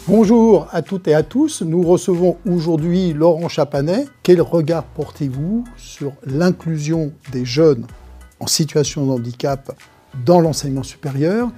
Bonjour à toutes et à tous, nous recevons aujourd'hui Laurent Chapanet. Quel regard portez-vous sur l'inclusion des jeunes en situation de handicap dans l'enseignement supérieur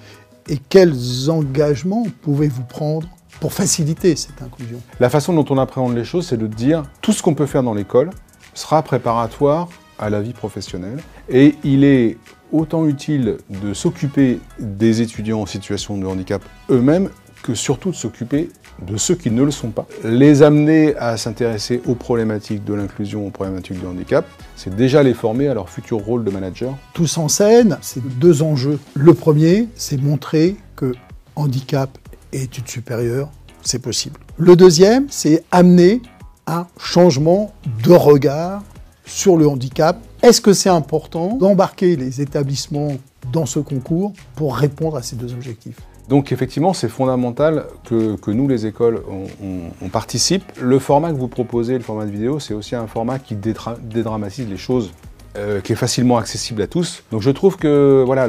et quels engagements pouvez-vous prendre pour faciliter cette inclusion? La façon dont on appréhende les choses, c'est de dire tout ce qu'on peut faire dans l'école sera préparatoire à la vie professionnelle et il est autant utile de s'occuper des étudiants en situation de handicap eux-mêmes que surtout de s'occuper de ceux qui ne le sont pas. Les amener à s'intéresser aux problématiques de l'inclusion, aux problématiques du handicap, c'est déjà les former à leur futur rôle de manager. Tous en scène, c'est deux enjeux. Le premier, c'est montrer que handicap et études supérieures, c'est possible. Le deuxième, c'est amener un changement de regard sur le handicap. Est-ce que c'est important d'embarquer les établissements dans ce concours pour répondre à ces deux objectifs? Donc effectivement, c'est fondamental que nous, les écoles, on participe. Le format que vous proposez, le format de vidéo, c'est aussi un format qui dédramatise les choses, qui est facilement accessible à tous. Donc je trouve que voilà,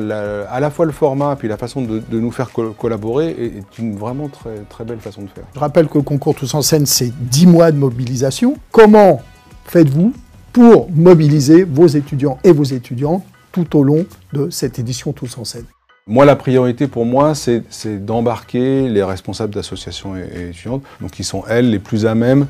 à la fois le format puis la façon de nous faire collaborer est une vraiment très belle façon de faire. Je rappelle que le concours Tous en scène, c'est 10 mois de mobilisation. Comment faites-vous pour mobiliser vos étudiants et vos étudiantes tout au long de cette édition Tous en scène? Moi, la priorité pour moi, c'est d'embarquer les responsables d'associations et étudiantes, donc qui sont, elles, les plus à même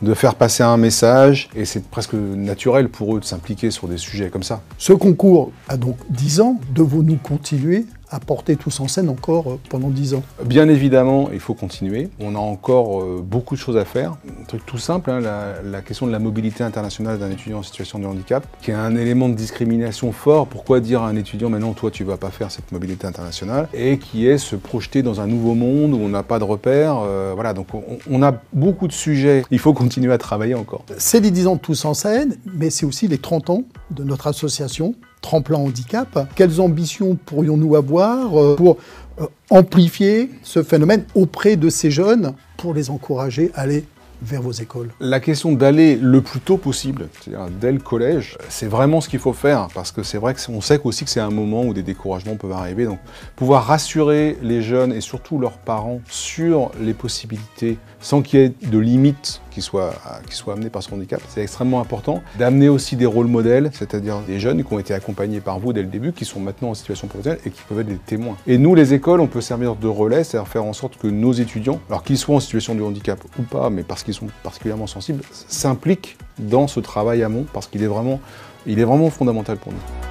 de faire passer un message, et c'est presque naturel pour eux de s'impliquer sur des sujets comme ça. Ce concours a donc 10 ans. Devons-nous continuer à porter Tous en scène encore pendant 10 ans? Bien évidemment, il faut continuer. On a encore beaucoup de choses à faire. Un truc tout simple, hein, la question de la mobilité internationale d'un étudiant en situation de handicap, qui est un élément de discrimination fort. Pourquoi dire à un étudiant, maintenant, toi, tu ne vas pas faire cette mobilité internationale, et qui est se projeter dans un nouveau monde où on n'a pas de repères. Voilà, donc on a beaucoup de sujets. Il faut continuer à travailler encore. C'est les 10 ans de Tous en scène, mais c'est aussi les 30 ans de notre association Tremplin Handicap. Quelles ambitions pourrions-nous avoir pour amplifier ce phénomène auprès de ces jeunes, pour les encourager à aller vers vos écoles? La question d'aller le plus tôt possible, c'est-à-dire dès le collège, c'est vraiment ce qu'il faut faire, parce que c'est vrai qu'on sait aussi que c'est un moment où des découragements peuvent arriver. Donc pouvoir rassurer les jeunes et surtout leurs parents sur les possibilités, sans qu'il y ait de limites qui soient amenées par ce handicap, c'est extrêmement important. D'amener aussi des rôles modèles, c'est-à-dire des jeunes qui ont été accompagnés par vous dès le début, qui sont maintenant en situation professionnelle et qui peuvent être des témoins. Et nous, les écoles, on peut servir de relais, c'est-à-dire faire en sorte que nos étudiants, alors qu'ils soient en situation de handicap ou pas, mais parce qu'ils sont particulièrement sensibles, s'impliquent dans ce travail amont, parce qu'il est vraiment fondamental pour nous.